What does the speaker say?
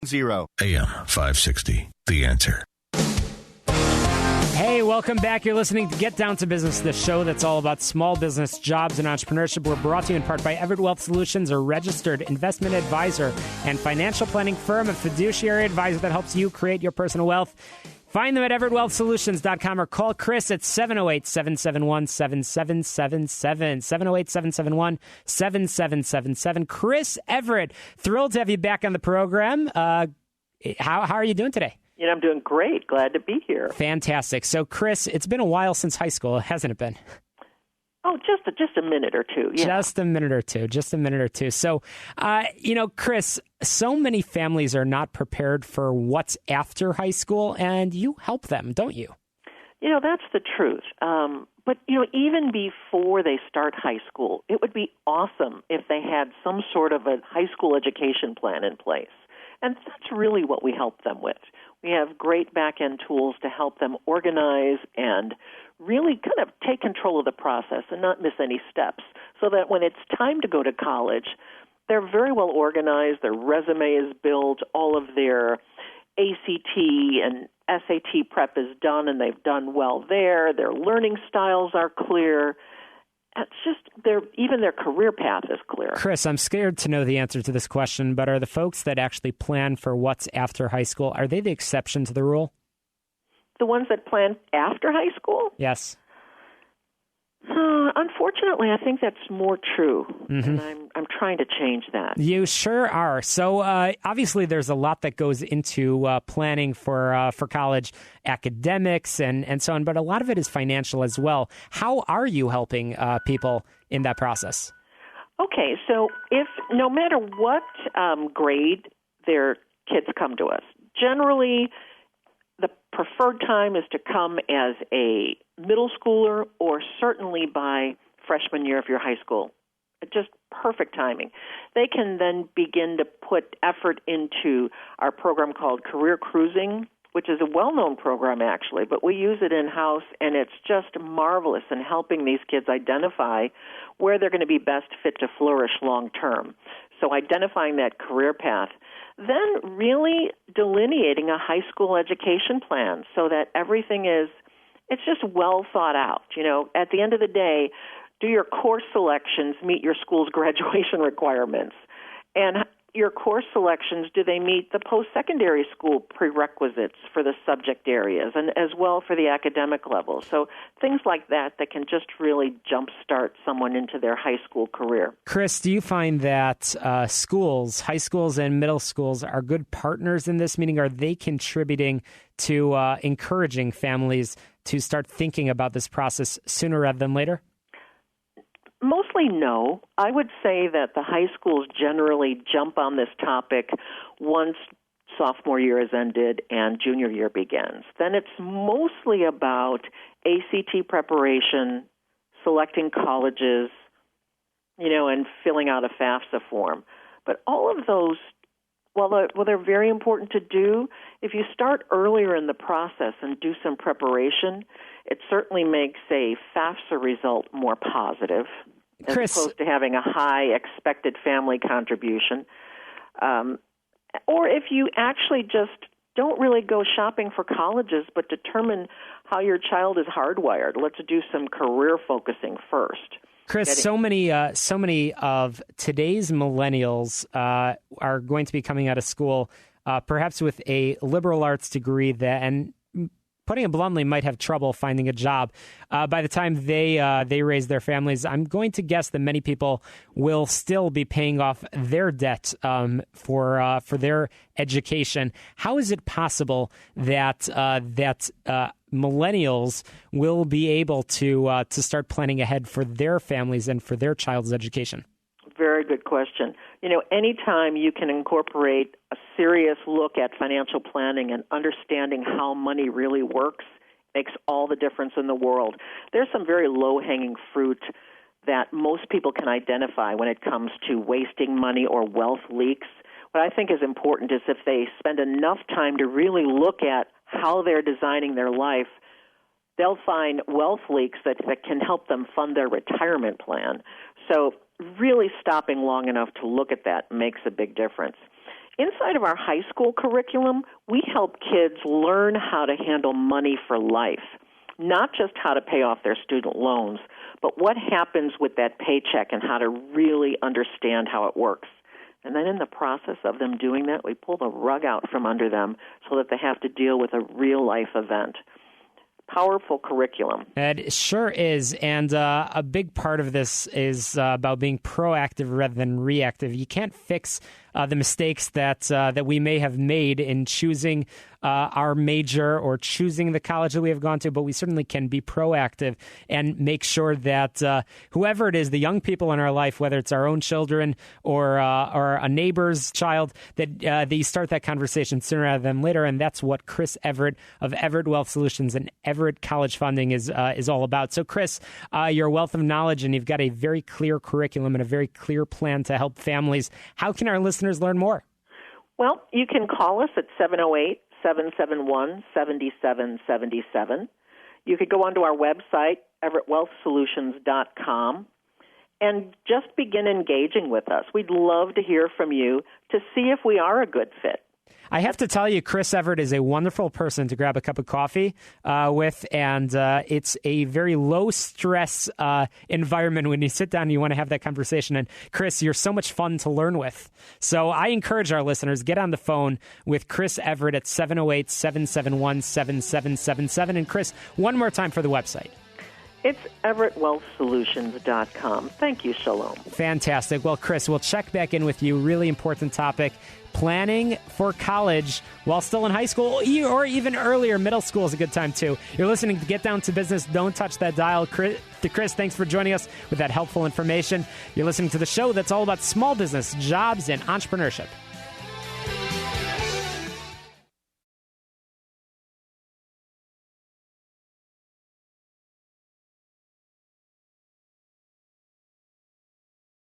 AM 560, The Answer. Hey, welcome back. You're listening to Get Down to Business, the show that's all about small business, jobs, and entrepreneurship. We're brought to you in part by Everett Wealth Solutions, a registered investment advisor and financial planning firm, a fiduciary advisor that helps you create your personal wealth. Find them at everettwealthsolutions.com or call Chris at 708-771-7777, 708-771-7777. Chris Everett, thrilled to have you back on the program. How are you doing today? I'm doing great. Glad to be here. Fantastic. So, Chris, it's been a while since high school, hasn't it been? Oh, just a minute or two. Yeah. Just a minute or two. So, Chris, so many families are not prepared for what's after high school, and you help them, don't you? That's the truth. But even before they start high school, it would be awesome if they had some sort of a high school education plan in place. And that's really what we help them with. We have great back-end tools to help them organize and really kind of take control of the process and not miss any steps, so that when it's time to go to college, they're very well organized, their resume is built, all of their ACT and SAT prep is done, and they've done well there, their learning styles are clear. It's just even their career path is clear. Chris, I'm scared to know the answer to this question, but are the folks that actually plan for what's after high school, are they the exception to the rule? The ones that plan after high school? Yes. Unfortunately, I think that's more true, and I'm trying to change that. You sure are. So obviously, there's a lot that goes into planning for college academics and so on, but a lot of it is financial as well. How are you helping people in that process? Okay, so if no matter what grade their kids come to us, generally the preferred time is to come as a middle schooler or certainly by freshman year of your high school. Just perfect timing. They can then begin to put effort into our program called Career Cruising, which is a well-known program actually, but we use it in-house, and it's just marvelous in helping these kids identify where they're going to be best fit to flourish long-term. So identifying that career path. Then really delineating a high school education plan so that everything it's just well thought out. At the end of the day, do your course selections meet your school's graduation requirements? And your course selections, do they meet the post-secondary school prerequisites for the subject areas and as well for the academic level? So things like that can just really jumpstart someone into their high school career. Chris, do you find that schools, high schools and middle schools, are good partners in this? Meaning, are they contributing to encouraging families to start thinking about this process sooner rather than later? Mostly no. I would say that the high schools generally jump on this topic once sophomore year has ended and junior year begins. Then it's mostly about ACT preparation, selecting colleges, and filling out a FAFSA form. But all of those, while they're very important to do, if you start earlier in the process and do some preparation, it certainly makes a FAFSA result more positive, Chris, as opposed to having a high expected family contribution. Or if you actually just don't really go shopping for colleges, but determine how your child is hardwired. Let's do some career focusing first. Chris, so many of today's millennials are going to be coming out of school, perhaps with a liberal arts degree and putting it bluntly, might have trouble finding a job by the time they raise their families. I'm going to guess that many people will still be paying off their debt for their education. How is it possible that millennials will be able to start planning ahead for their families and for their child's education? Very good question. Anytime you can incorporate a serious look at financial planning and understanding how money really works makes all the difference in the world. There's some very low-hanging fruit that most people can identify when it comes to wasting money or wealth leaks. What I think is important is if they spend enough time to really look at how they're designing their life, they'll find wealth leaks that can help them fund their retirement plan. So really stopping long enough to look at that makes a big difference. Inside of our high school curriculum, we help kids learn how to handle money for life, not just how to pay off their student loans, but what happens with that paycheck and how to really understand how it works. And then in the process of them doing that, we pull the rug out from under them so that they have to deal with a real-life event. Powerful curriculum. It sure is, and a big part of this is about being proactive rather than reactive. You can't fix the mistakes that we may have made in choosing our major or choosing the college that we have gone to, but we certainly can be proactive and make sure that whoever it is, the young people in our life, whether it's our own children or a neighbor's child, that they start that conversation sooner rather than later. And that's what Chris Everett of Everett Wealth Solutions and Everett College Funding is all about. So, Chris, you're a wealth of knowledge, and you've got a very clear curriculum and a very clear plan to help families. How can our listeners learn more? Well, you can call us at 708-771-7777. You could go onto our website, everettwealthsolutions.com, and just begin engaging with us. We'd love to hear from you to see if we are a good fit. I have to tell you, Chris Everett is a wonderful person to grab a cup of coffee with, and it's a very low-stress environment when you sit down and you want to have that conversation. And, Chris, you're so much fun to learn with. So I encourage our listeners, get on the phone with Chris Everett at 708-771-7777. And, Chris, one more time for the website. It's everettwealthsolutions.com. Thank you, Shalom. Fantastic. Well, Chris, we'll check back in with you. Really important topic. Planning for college while still in high school or even earlier. Middle school is a good time, too. You're listening to Get Down to Business. Don't touch that dial. Chris, thanks for joining us with that helpful information. You're listening to the show that's all about small business, jobs, and entrepreneurship.